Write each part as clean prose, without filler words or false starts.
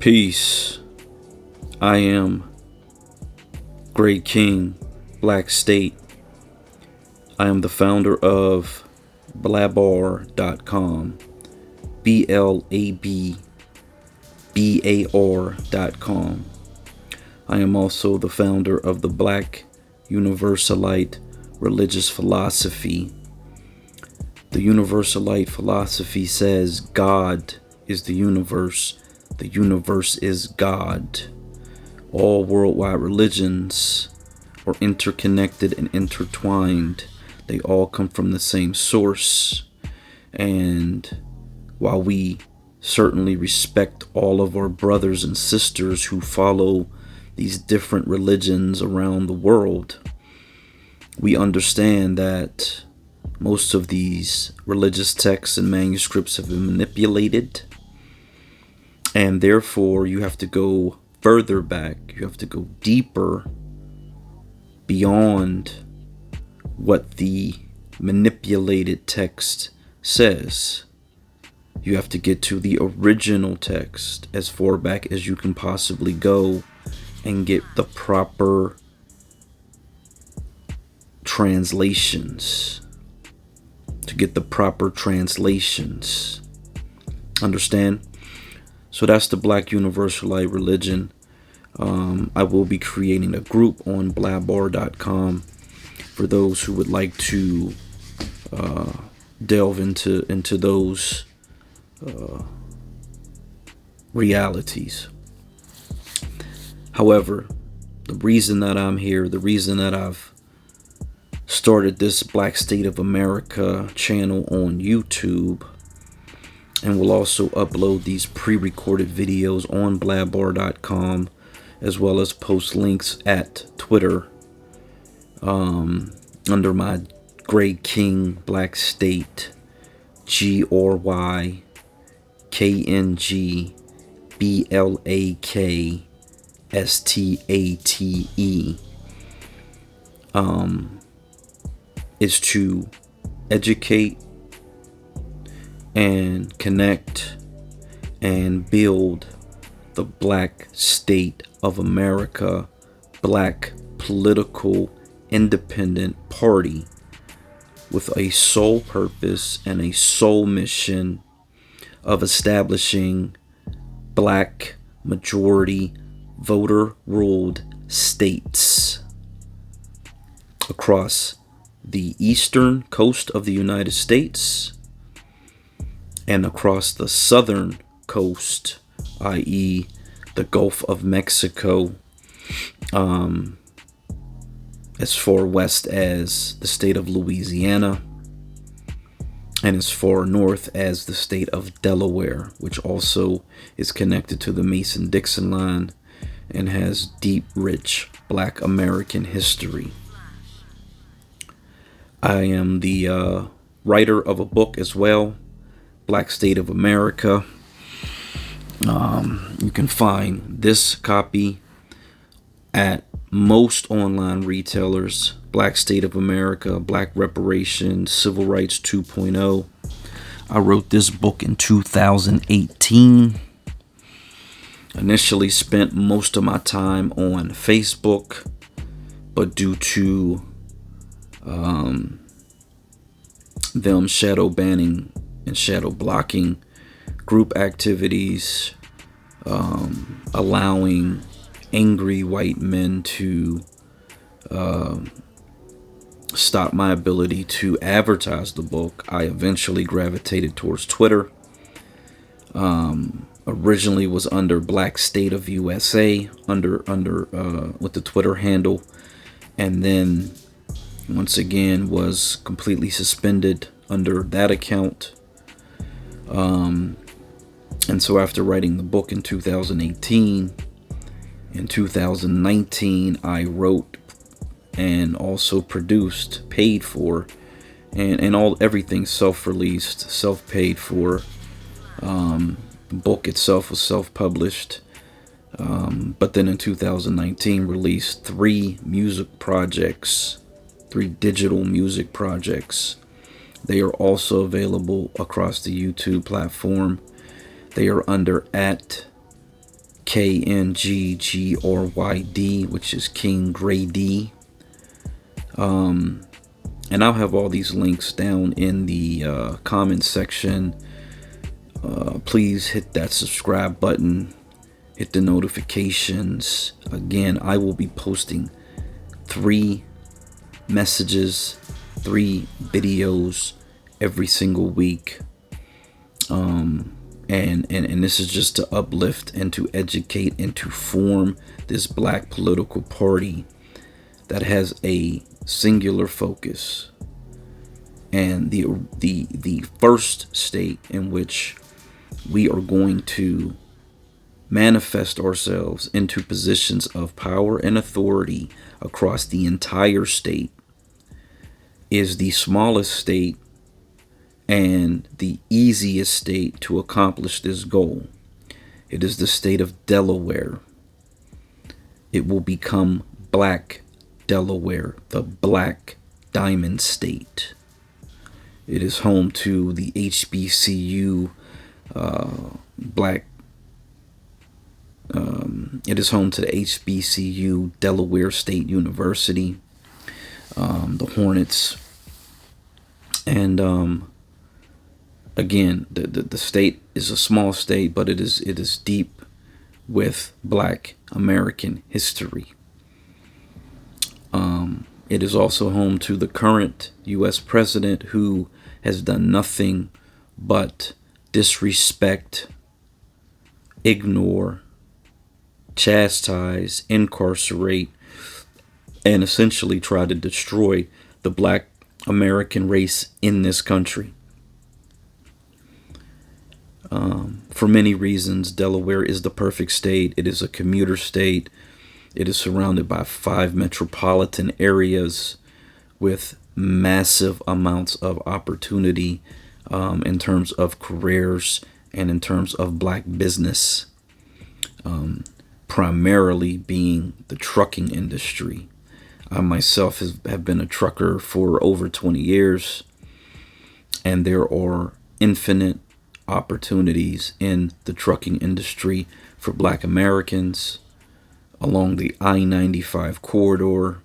Peace. I am Great King, Black State. I am the founder of Blabbar.com. BLABBAR.com. I am also the founder of the Black Universalite religious philosophy. The Universalite philosophy says God is the universe is God. All worldwide religions are interconnected and intertwined. They all come from the same source. And while we certainly respect all of our brothers and sisters who follow these different religions around the world, we understand that most of these religious texts and manuscripts have been manipulated, and therefore you have to go further back. You have to go deeper beyond what the manipulated text says. You have to get to the original text as far back as you can possibly go and get the proper translations. Understand? So that's the Black Universalite religion. I will be creating a group on Blabbar.com for those who would like to delve into those realities. However, the reason that I'm here, the reason that I've started this Black State of America channel on YouTube, and will also upload these pre-recorded videos on Blabbar.com, as well as post links at Twitter under my Great King Black State, GRYKNGBLAKSTATE, is to educate and connect and build the Black State of America, Black political independent party with a sole purpose and a sole mission of establishing Black majority voter ruled states across the eastern coast of the United States and across the southern coast, i.e. the Gulf of Mexico, as far west as the state of Louisiana, and as far north as the state of Delaware, which also is connected to the Mason-Dixon line and has deep, rich Black American history. I am the writer of a book as well, Black State of America. You can find this copy at most online retailers. Black State of America, Black Reparations, Civil Rights 2.0. I wrote this book in 2018. Initially spent most of my time on Facebook, but due to them shadow banning and shadow blocking group activities, allowing angry white men to stop my ability to advertise the book, I eventually gravitated towards Twitter. Originally was under Black State of USA under with the Twitter handle, and then once again was completely suspended under that account. And so after writing the book in 2018, in 2019, I wrote and also produced, paid for, and everything self-released, self-paid for. The book itself was self-published. But then in 2019 released 3 music projects, 3 digital music projects. They are also available across the YouTube platform. They are under at KNGGRYD, which is King Grady. And I'll have all these links down in the comment section. Please hit that subscribe button, hit the notifications. Again, I will be posting 3 messages, 3 videos every single week. And this is just to uplift and to educate and to form this black political party that has a singular focus. And the first state in which we are going to manifest ourselves into positions of power and authority across the entire state is the smallest state and the easiest state to accomplish this goal. It is the state of Delaware. It will become Black Delaware, the Black Diamond State. It is home to the HBCU it is home to the HBCU Delaware State University, the Hornets, and again, the state is a small state, but it is deep with Black American history. It is also home to the current U.S. president, who has done nothing but disrespect, ignore, chastise, incarcerate, and essentially try to destroy the Black American race in this country. For many reasons, Delaware is the perfect state. It is a commuter state. It is surrounded by 5 metropolitan areas with massive amounts of opportunity in terms of careers and in terms of black business, primarily being the trucking industry. I myself have been a trucker for over 20 years, and there are infinite opportunities in the trucking industry for Black Americans along the I-95 corridor,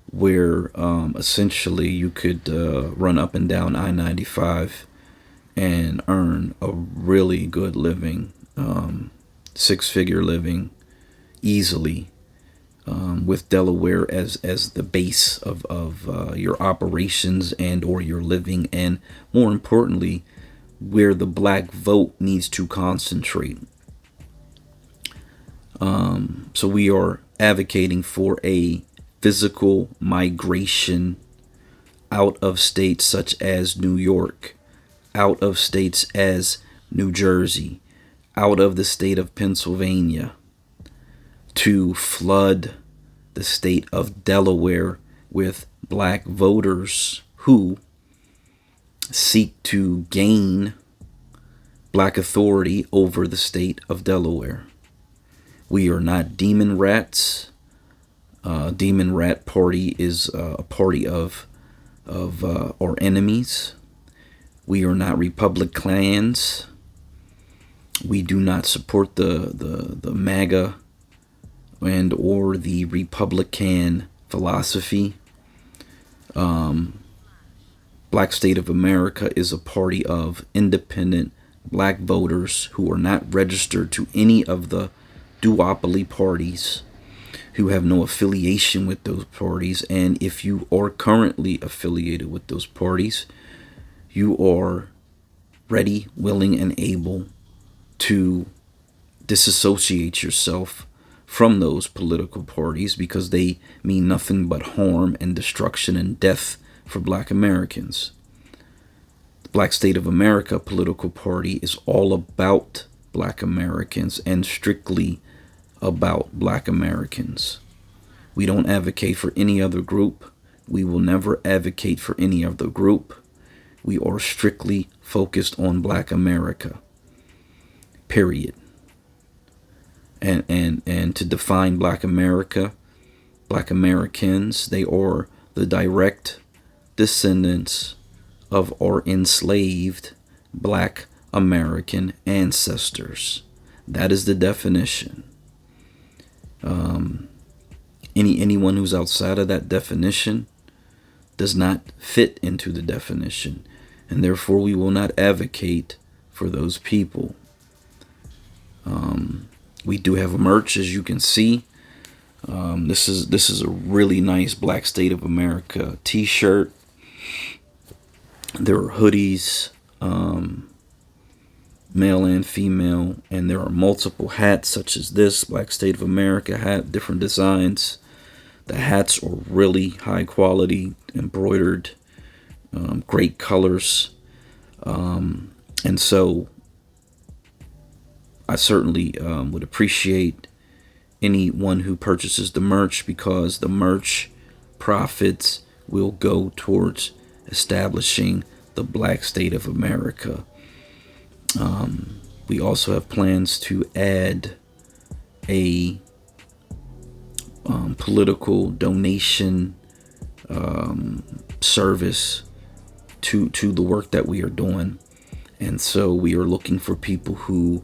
where essentially you could run up and down I-95 and earn a really good living, 6-figure living easily, with Delaware as the base of your operations and or your living, and more importantly, where the black vote needs to concentrate. So we are advocating for a physical migration out of states such as New York, out of states as New Jersey, out of the state of Pennsylvania, to flood the state of Delaware with black voters who seek to gain black authority over the state of Delaware. We are not demon rats. Demon Rat Party is a party of our enemies. We are not Republic clans. We do not support the MAGA and or the Republican philosophy. Black State of America is a party of independent black voters who are not registered to any of the duopoly parties, who have no affiliation with those parties. And if you are currently affiliated with those parties, you are ready, willing, and able to disassociate yourself from those political parties, because they mean nothing but harm and destruction and death for Black Americans. The Black State of America political party is all about Black Americans and strictly about Black Americans. We don't advocate for any other group. We will never advocate for any other group. We are strictly focused on Black America. Period. And to define Black America, Black Americans, they are the direct descendants of our enslaved Black American ancestors. That is the definition. Anyone who's outside of that definition does not fit into the definition, and therefore we will not advocate for those people. We do have a merch, as you can see. This is a really nice Black State of America t-shirt. There are hoodies, male and female, and there are multiple hats such as this Black State of America hat, different designs. The hats are really high quality, embroidered, great colors, and so I certainly would appreciate anyone who purchases the merch, because the merch profits will go towards establishing the Black State of America. We also have plans to add a political donation service to the work that we are doing, and so we are looking for people who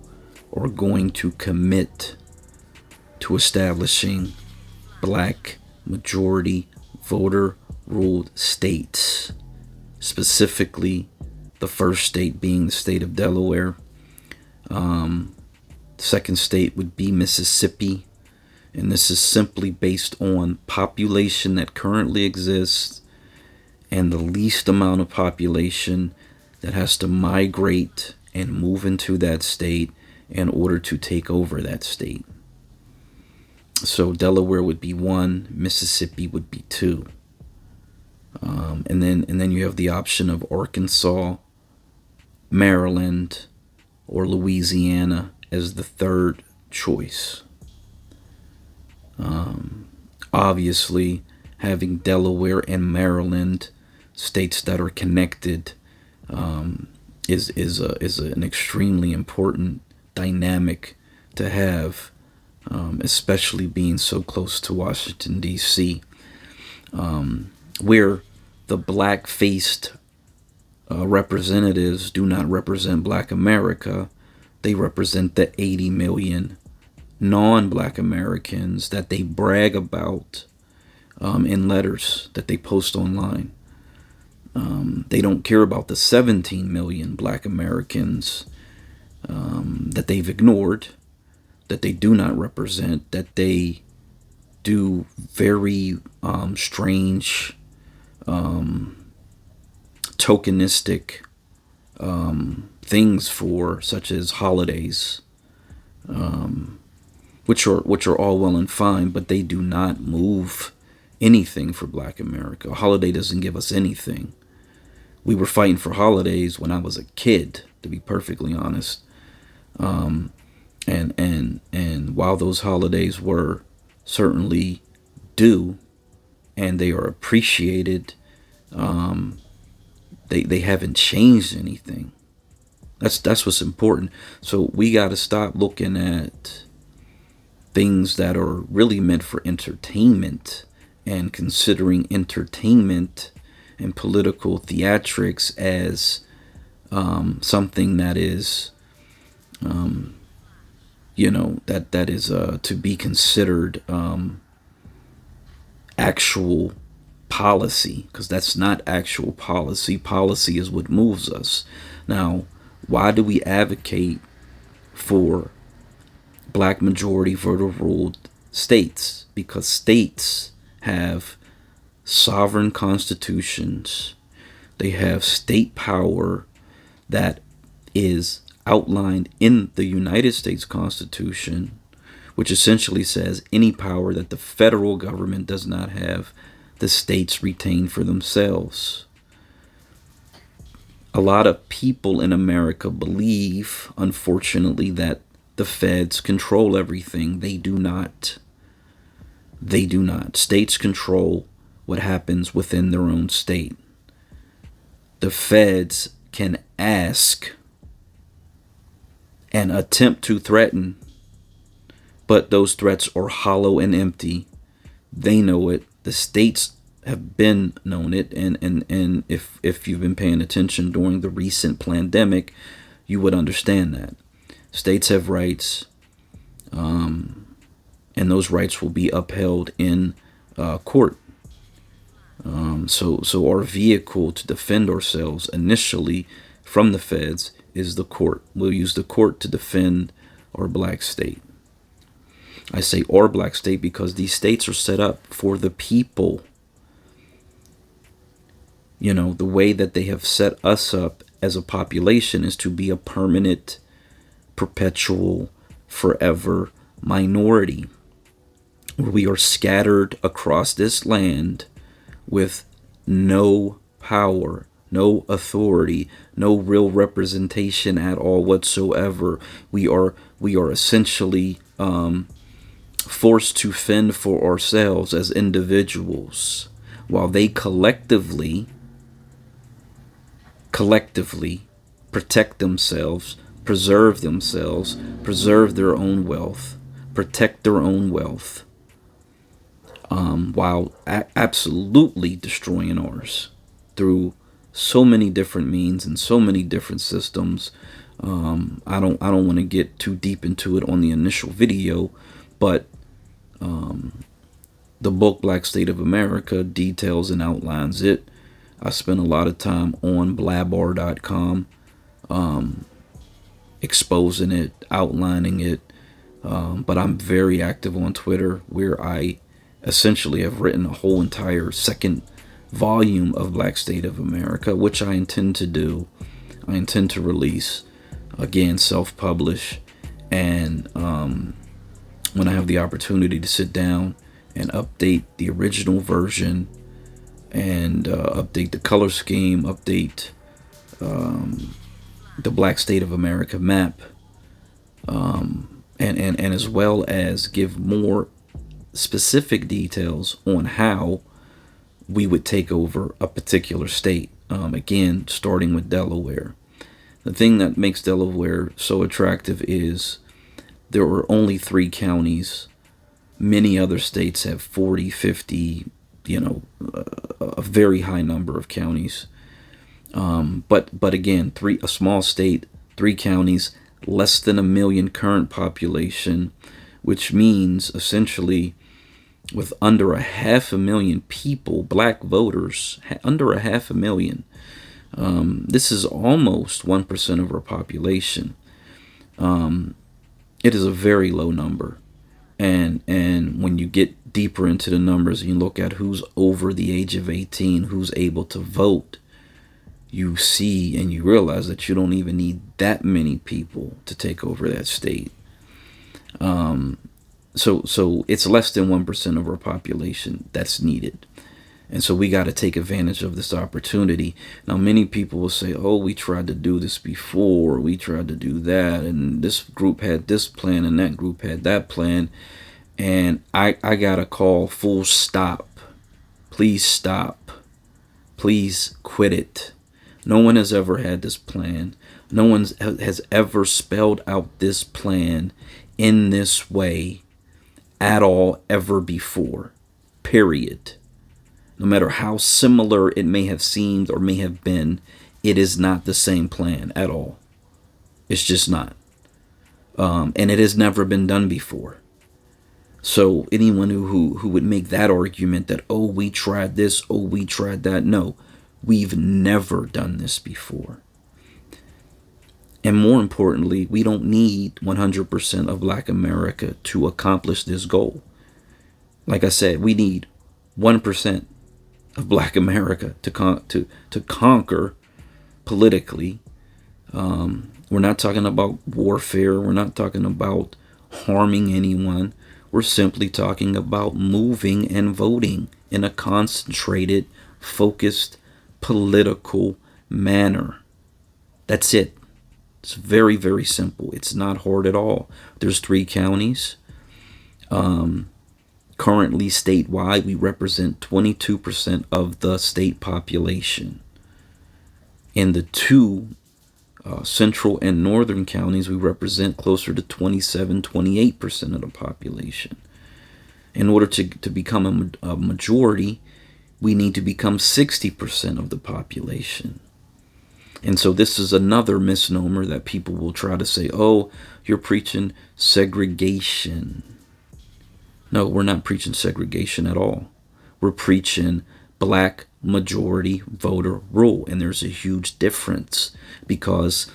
are going to commit to establishing black majority voter ruled states, specifically the first state being the state of Delaware. Second state would be Mississippi, and this is simply based on population that currently exists and the least amount of population that has to migrate and move into that state in order to take over that state. So Delaware would be 1, Mississippi would be 2, and then you have the option of Arkansas, Maryland, or Louisiana as the third choice. Obviously, having Delaware and Maryland, states that are connected, is an extremely important dynamic to have, especially being so close to Washington, D.C., where the black-faced representatives do not represent Black America. They represent the 80 million non-Black Americans that they brag about in letters that they post online. They don't care about the 17 million Black Americans that they've ignored, that they do not represent, that they do very strange, tokenistic things for, such as holidays, which are all well and fine, but they do not move anything for Black America. A holiday doesn't give us anything. We were fighting for holidays when I was a kid, to be perfectly honest. And while those holidays were certainly due and they are appreciated, they haven't changed anything. That's what's important. So we got to stop looking at things that are really meant for entertainment and considering entertainment and political theatrics as something that is, that is to be considered actual policy, because that's not actual policy. Policy is what moves us. Now, why do we advocate for black majority voter ruled states? Because states have sovereign constitutions. They have state power that is outlined in the United States Constitution, which essentially says any power that the federal government does not have, the states retain for themselves. A lot of people in America believe, unfortunately, that the feds control everything. They do not. They do not. States control what happens within their own state. The feds can ask and attempt to threaten, but those threats are hollow and empty. They know it. The states have been known it, and if you've been paying attention during the recent pandemic, you would understand that. States have rights. and those rights will be upheld in court. So our vehicle to defend ourselves initially from the feds is the court. We'll use the court to defend our black state. I say our black state because these states are set up for the people. You know, the way that they have set us up as a population is to be a permanent, perpetual, forever minority, where we are scattered across this land with no power, no authority, no real representation at all whatsoever. We are essentially forced to fend for ourselves as individuals, while they collectively protect themselves, preserve their own wealth, protect their own wealth, while absolutely destroying ours through so many different means and so many different systems. I don't want to get too deep into it on the initial video, but the book Black State of America details and outlines it. I spent a lot of time on blabber.com exposing it, outlining it, but I'm very active on Twitter, where I essentially have written a whole entire second volume of Black State of America, which I intend to do. I intend to release, again, self-publish, and when I have the opportunity to sit down and update the original version, and update the color scheme, update the Black State of America map, and as well as give more specific details on how we would take over a particular state. Again, starting with Delaware. The thing that makes Delaware so attractive is there are only 3 counties. Many other states have 40, 50, a very high number of counties. But again, a small state, 3 counties, less than 1 million current population, which means essentially with under 500,000 people, black voters, under 500,000. This is almost 1% of our population. It is a very low number. And when you get deeper into the numbers and you look at who's over the age of 18, who's able to vote, you see and you realize that you don't even need that many people to take over that state. So it's less than 1% of our population that's needed. And so we got to take advantage of this opportunity. Now, many people will say, oh, we tried to do this before, we tried to do that, and this group had this plan and that group had that plan. And I got to call full stop. Please stop. Please quit it. No one has ever had this plan. No one has ever spelled out this plan in this way at all ever before. Period. No matter how similar it may have seemed or may have been, it is not the same plan at all. It's just not. And it has never been done before. So anyone who would make that argument that, oh, we tried this, oh, we tried that. No, we've never done this before. And more importantly, we don't need 100% of Black America to accomplish this goal. Like I said, we need 1% of Black America to conquer politically. We're not talking about warfare. We're not talking about harming anyone. We're simply talking about moving and voting in a concentrated, focused, political manner. That's it. It's very, very simple. It's not hard at all. There's 3 counties. Currently, statewide, we represent 22% of the state population. In the 2 central and northern counties, we represent closer to 27-28% of the population. In order to become a majority, we need to become 60% of the population. And so this is another misnomer that people will try to say, oh, you're preaching segregation. No, we're not preaching segregation at all. We're preaching black majority voter rule. And there's a huge difference because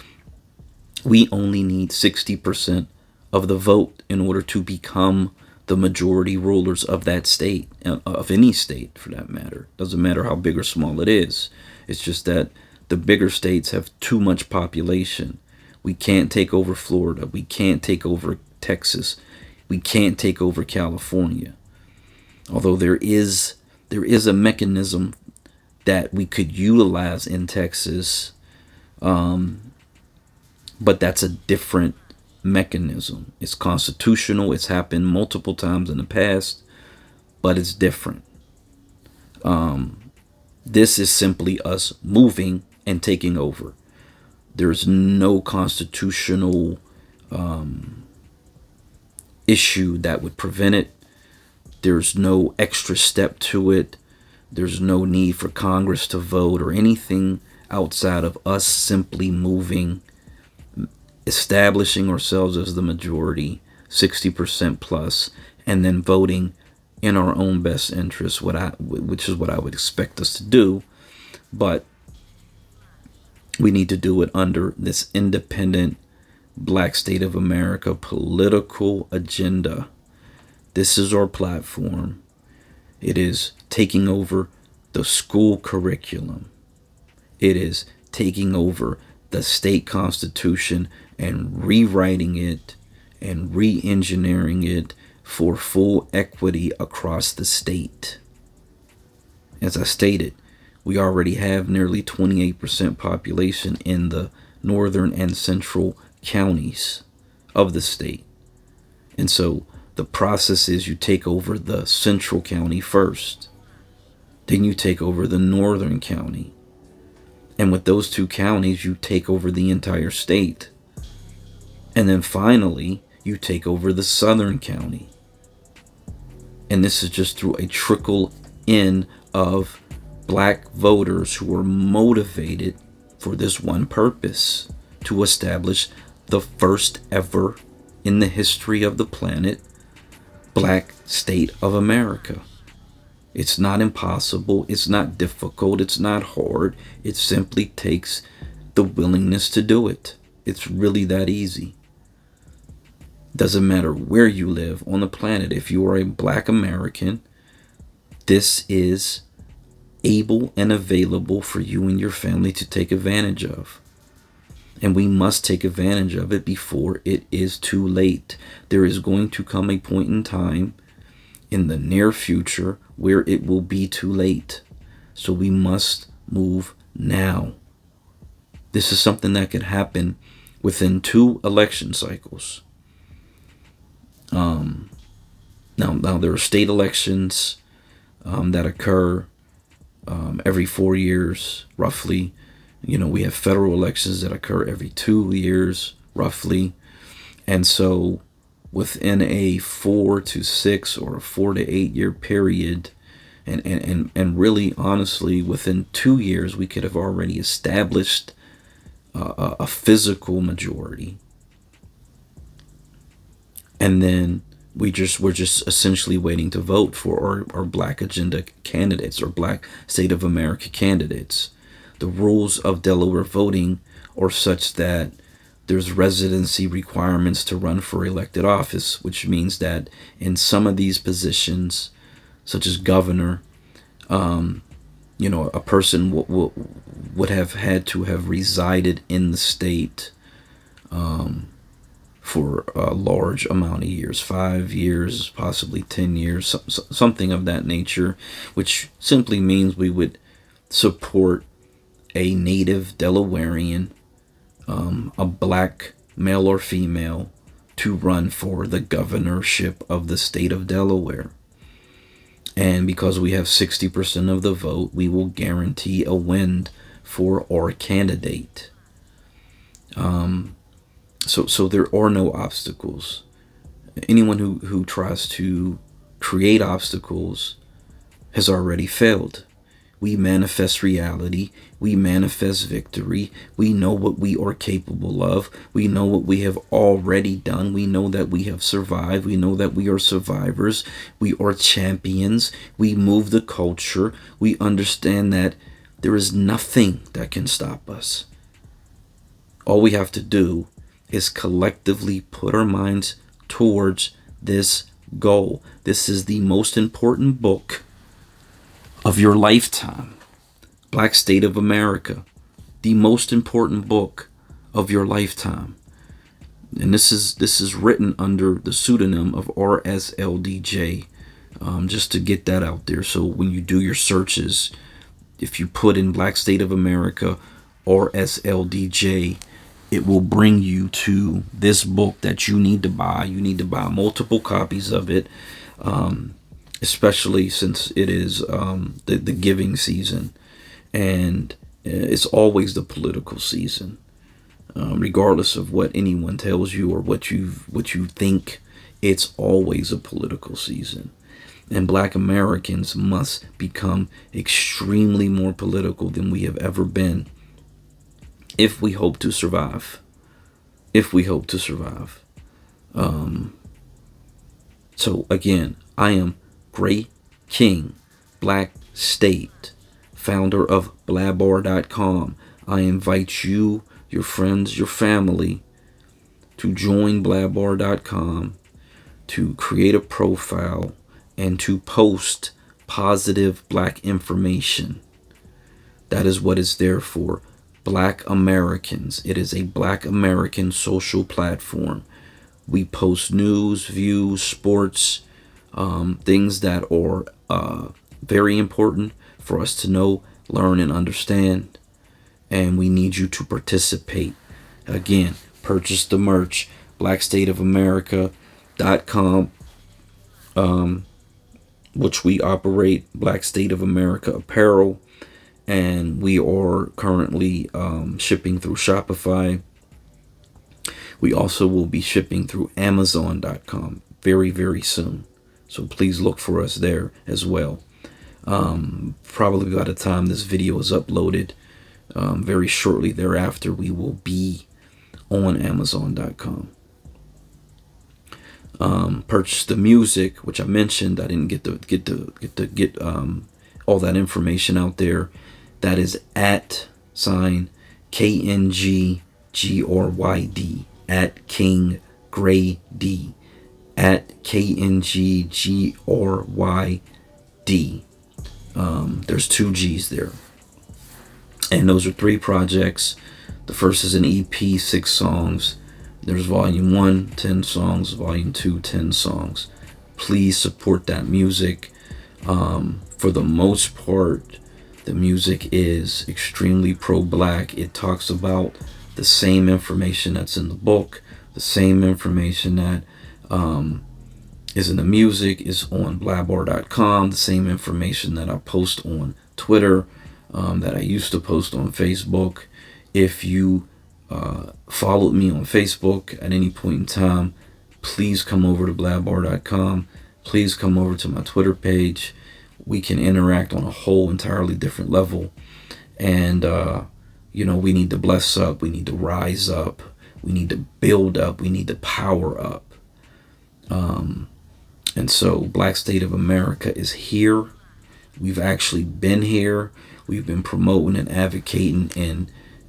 we only need 60% of the vote in order to become the majority rulers of that state, of any state for that matter. Doesn't matter how big or small it is. It's just that the bigger states have too much population. We can't take over Florida. We can't take over Texas. We can't take over California. Although there is a mechanism that we could utilize in Texas, but that's a different mechanism. It's constitutional. It's happened multiple times in the past, but it's different. This is simply us moving and taking over. There's no constitutional issue that would prevent it. There's no extra step to it. There's no need for Congress to vote or anything outside of us simply moving, establishing ourselves as the majority, 60% plus, and then voting in our own best interest, which is what I would expect us to do. But we need to do it under this independent Black State of America political agenda. This is our platform. It is taking over the school curriculum. It is taking over the state constitution and rewriting it and re-engineering it for full equity across the state. As I stated, we already have nearly 28% population in the northern and central counties of the state. And so the process is you take over the central county first. Then you take over the northern county. And with those two counties, you take over the entire state. And then finally, you take over the southern county. And this is just through a trickle in of black voters who are motivated for this one purpose, to establish the first ever in the history of the planet Black State of America. It's not impossible. It's not difficult. It's not hard. It simply takes the willingness to do it. It's really that easy. Doesn't matter where you live on the planet. If you are a Black American, this is able and available for you and your family to take advantage of. And we must take advantage of it before it is too late. There is going to come a point in time in the near future where it will be too late. So we must move now. This is something that could happen within 2 election cycles. Now there are state elections that occur every 4 years, roughly. We have federal elections that occur every 2 years, roughly. And so within a 4 to 6 or a 4 to 8 year period, and really honestly, within 2 years, we could have already established a physical majority. And then we're just essentially waiting to vote for our Black agenda candidates or Black State of America candidates. The rules of Delaware voting are such that there's residency requirements to run for elected office, which means that in some of these positions, such as governor, a person would have had to have resided in the state for a large amount of years, 5 years, possibly 10 years, something of that nature, which simply means we would support a native Delawarean, a Black male or female, to run for the governorship of the state of Delaware. And because we have 60% of the vote, we will guarantee a win for our candidate. So there are no obstacles. Anyone who tries to create obstacles has already failed. we manifest reality. We manifest victory. We know what we are capable of. We know what we have already done. We know that we have survived. We know that we are survivors. We are champions. We move the culture. We understand that there is nothing that can stop us. All we have to do is collectively put our minds towards this goal. This is the most important book of your lifetime. Black State of America, the most important book of your lifetime. And this is written under the pseudonym of RSLDJ, just to get that out there. So when you do your searches, if you put in Black State of America RSLDJ, it will bring you to this book that you need to buy. You need to buy multiple copies of it, especially since it is the giving season, and it's always the political season. Regardless of what anyone tells you or what you think, it's always a political season. And Black Americans must become extremely more political than we have ever been if we hope to survive. If we hope to survive. So again, I am Gray King, Black State, founder of Blabbar.com. I invite you, your friends, your family, to join Blabbar.com, to create a profile, and to post positive Black information. That is what it's there for. Black Americans. It is a Black American social platform. We post news, views, sports, things that are very important for us to know, learn, and understand. And we need you to participate. Again, purchase the merch. BlackStateOfAmerica.com, which we operate. Black State of America Apparel. And we are currently shipping through Shopify. We also will be shipping through Amazon.com very, very soon. So please look for us there as well. Probably by the time this video is uploaded, very shortly thereafter, we will be on Amazon.com. Purchase the music, which I mentioned. I didn't get all that information out there. That is at sign KNGGRYD, at King Gray D, at KNGGRYD. There's 2 G's there. And those are 3 projects. The first is an EP, 6 songs. There's volume 1, 10 songs. Volume 2, 10 songs. Please support that music. For the most part, the music is extremely pro-Black. It talks about the same information that's in the book, the same information that is in the music is on Blabbar.com, the same information that I post on Twitter, that I used to post on Facebook. If you followed me on Facebook at any point in time, please come over to Blabbar.com. Please come over to my Twitter page. We can interact on a whole entirely different level. And, we need to bless up. We need to rise up. We need to build up. We need to power up. And so Black State of America is here. We've actually been here. We've been promoting and advocating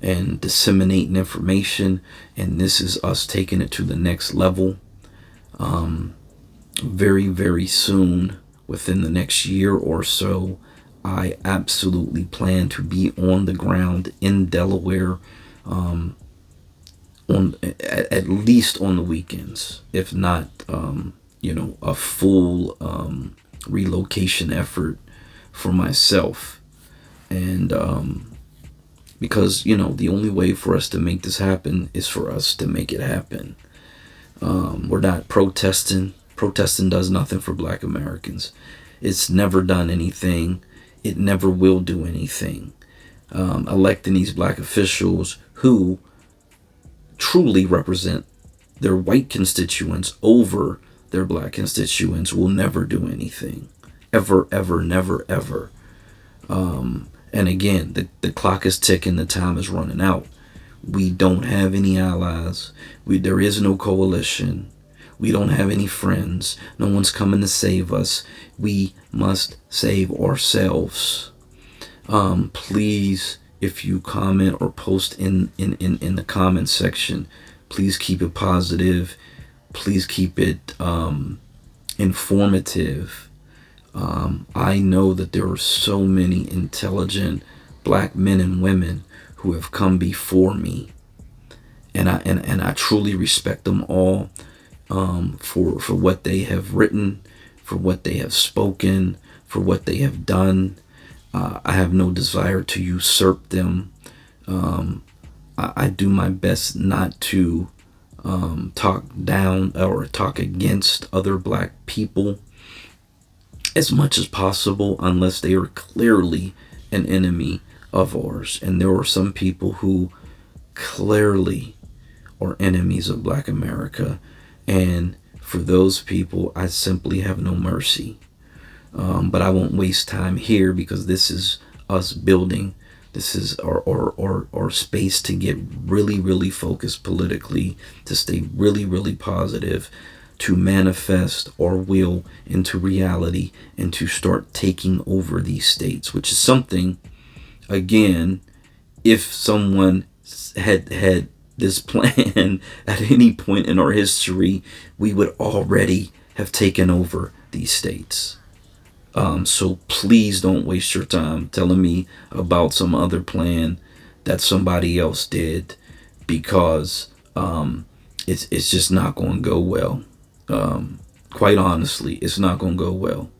and disseminating information. And this is us taking it to the next level. Very, very soon, within the next year or so, I absolutely plan to be on the ground in Delaware, at least on the weekends, if not, a full relocation effort for myself. And because, the only way for us to make this happen is for us to make it happen. We're not protesting. Protesting does nothing for Black Americans. It's never done anything. It never will do anything. Electing these Black officials who truly represent their white constituents over their Black constituents will never do anything. Ever, ever, never, ever. And again, the clock is ticking, the time is running out. We don't have any allies. There is no coalition. We don't have any friends. No one's coming to save us. We must save ourselves. Please, if you comment or post in the comment section, please keep it positive. Please keep it informative. I know that there are so many intelligent black men and women who have come before me, and I truly respect them all, for what they have written, for what they have spoken, for what they have done. I have no desire to usurp them. I do my best not to talk down or talk against other black people as much as possible, unless they are clearly an enemy of ours. And there are some people who clearly are enemies of black America. And for those people, I simply have no mercy. But I won't waste time here, because this is us building. This is our space to get really, really focused politically, to stay really, really positive, to manifest our will into reality, and to start taking over these states, which is something, again, if someone had this plan at any point in our history, we would already have taken over these states. So please don't waste your time telling me about some other plan that somebody else did, because it's just not going to go well. Quite honestly, it's not going to go well.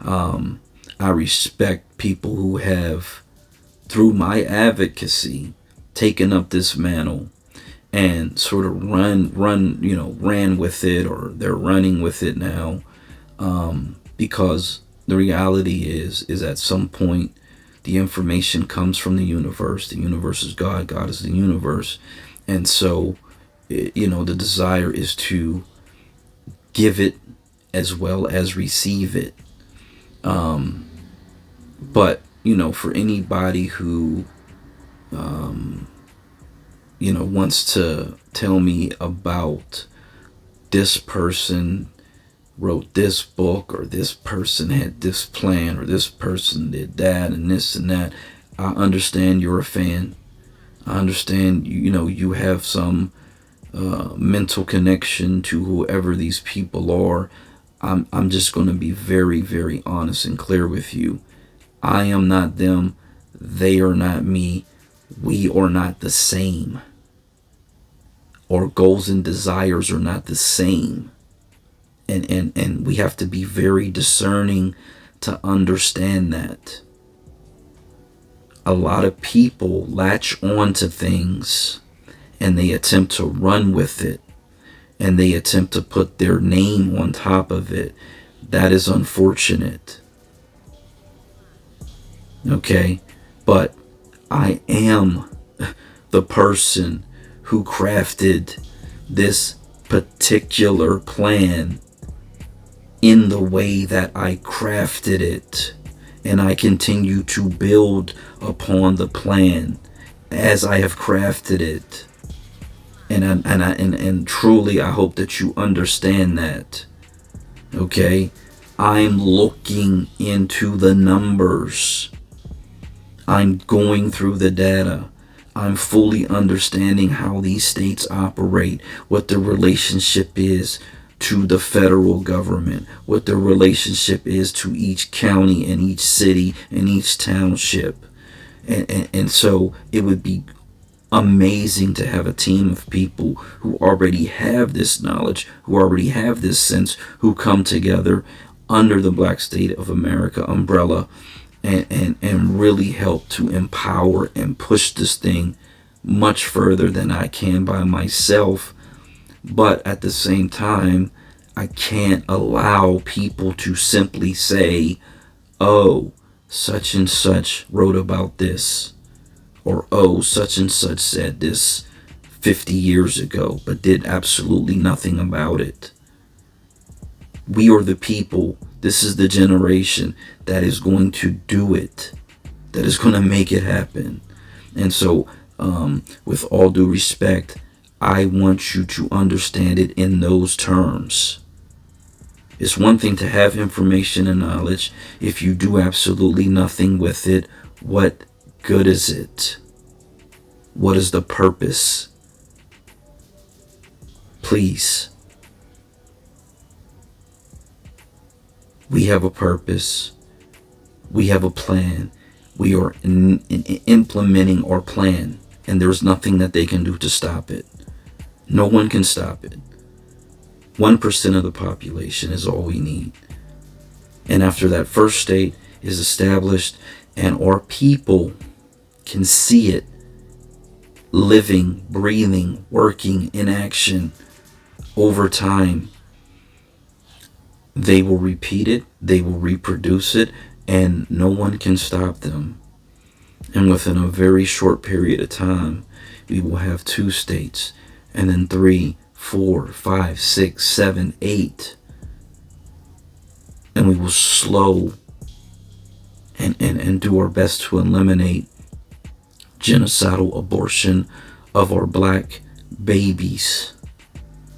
I respect people who have, through my advocacy, taken up this mantle and sort of ran with it, or they're running with it now, because the reality is at some point the information comes from the universe. The universe is God. God is the universe. And so, the desire is to give it as well as receive it. But, for anybody who, wants to tell me about this person wrote this book, or this person had this plan, or this person did that and this and that, I understand you're a fan. I understand, you have some mental connection to whoever these people are. I'm just going to be very, very honest and clear with you. I am not them. They are not me. We are not the same. Our goals and desires are not the same. And we have to be very discerning to understand that. A lot of people latch on to things and they attempt to run with it, and they attempt to put their name on top of it. That is unfortunate. Okay? But I am the person who crafted this particular plan in the way that I crafted it, and I continue to build upon the plan as I have crafted it. And truly, I hope that you understand that. Okay? I'm looking into the numbers. I'm going through the data. I'm fully understanding how these states operate, what the relationship is to the federal government, what the relationship is to each county and each city and each township. And so it would be amazing to have a team of people who already have this knowledge, who already have this sense, who come together under the Black State of America umbrella and really help to empower and push this thing much further than I can by myself. But at the same time, I can't allow people to simply say, oh, such and such wrote about this, or oh, such and such said this 50 years ago, but did absolutely nothing about it. We are the people. This is the generation that is going to do it. that is going to make it happen. And so, with all due respect, I want you to understand it in those terms. It's one thing to have information and knowledge. If you do absolutely nothing with it, what good is it? What is the purpose? Please. We have a purpose. We have a plan. We are implementing our plan, and there's nothing that they can do to stop it. No one can stop it. 1% of the population is all we need. And after that first state is established and our people can see it living, breathing, working in action over time, they will repeat it, they will reproduce it, and no one can stop them. And within a very short period of time, we will have 2 states, and then 3, 4, 5, 6, 7, 8. And we will slow and do our best to eliminate genocidal abortion of our black babies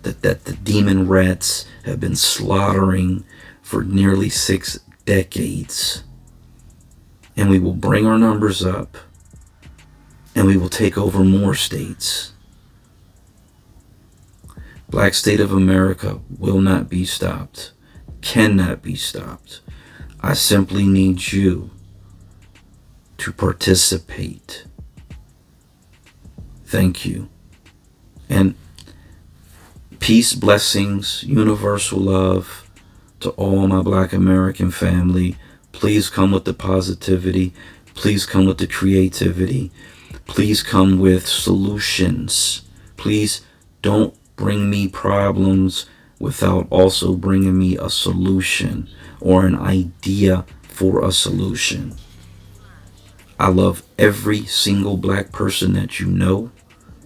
that the demon rats have been slaughtering for nearly 6 decades. And we will bring our numbers up, and we will take over more states. Black state of America will not be stopped, cannot be stopped. I simply need you to participate. Thank you. And peace, blessings, universal love to all my Black American family. Please come with the positivity. Please come with the creativity. Please come with solutions. Please don't bring me problems without also bringing me a solution or an idea for a solution. I love every single black person that you know,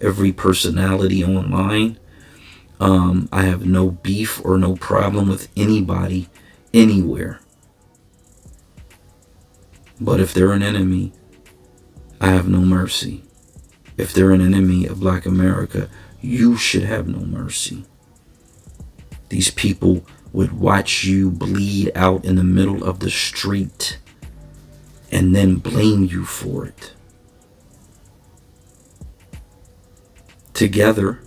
every personality online. I have no beef or no problem with anybody, anywhere. But if they're an enemy, I have no mercy. If they're an enemy of Black America, you should have no mercy. These people would watch you bleed out in the middle of the street and then blame you for it. Together,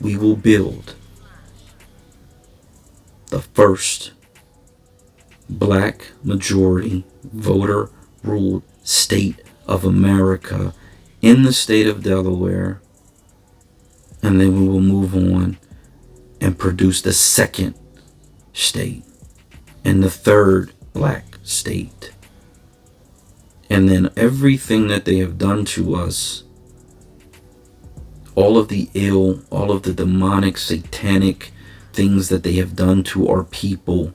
we will build the first black majority voter ruled state of America in the state of Delaware. And then we will move on and produce the second state and the third black state. And then everything that they have done to us, all of the ill, all of the demonic, satanic things that they have done to our people,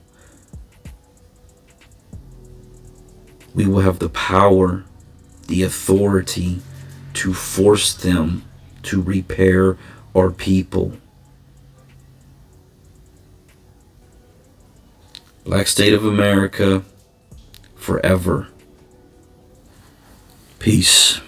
we will have the power, the authority to force them to repair our people. Black state of America, forever. Peace.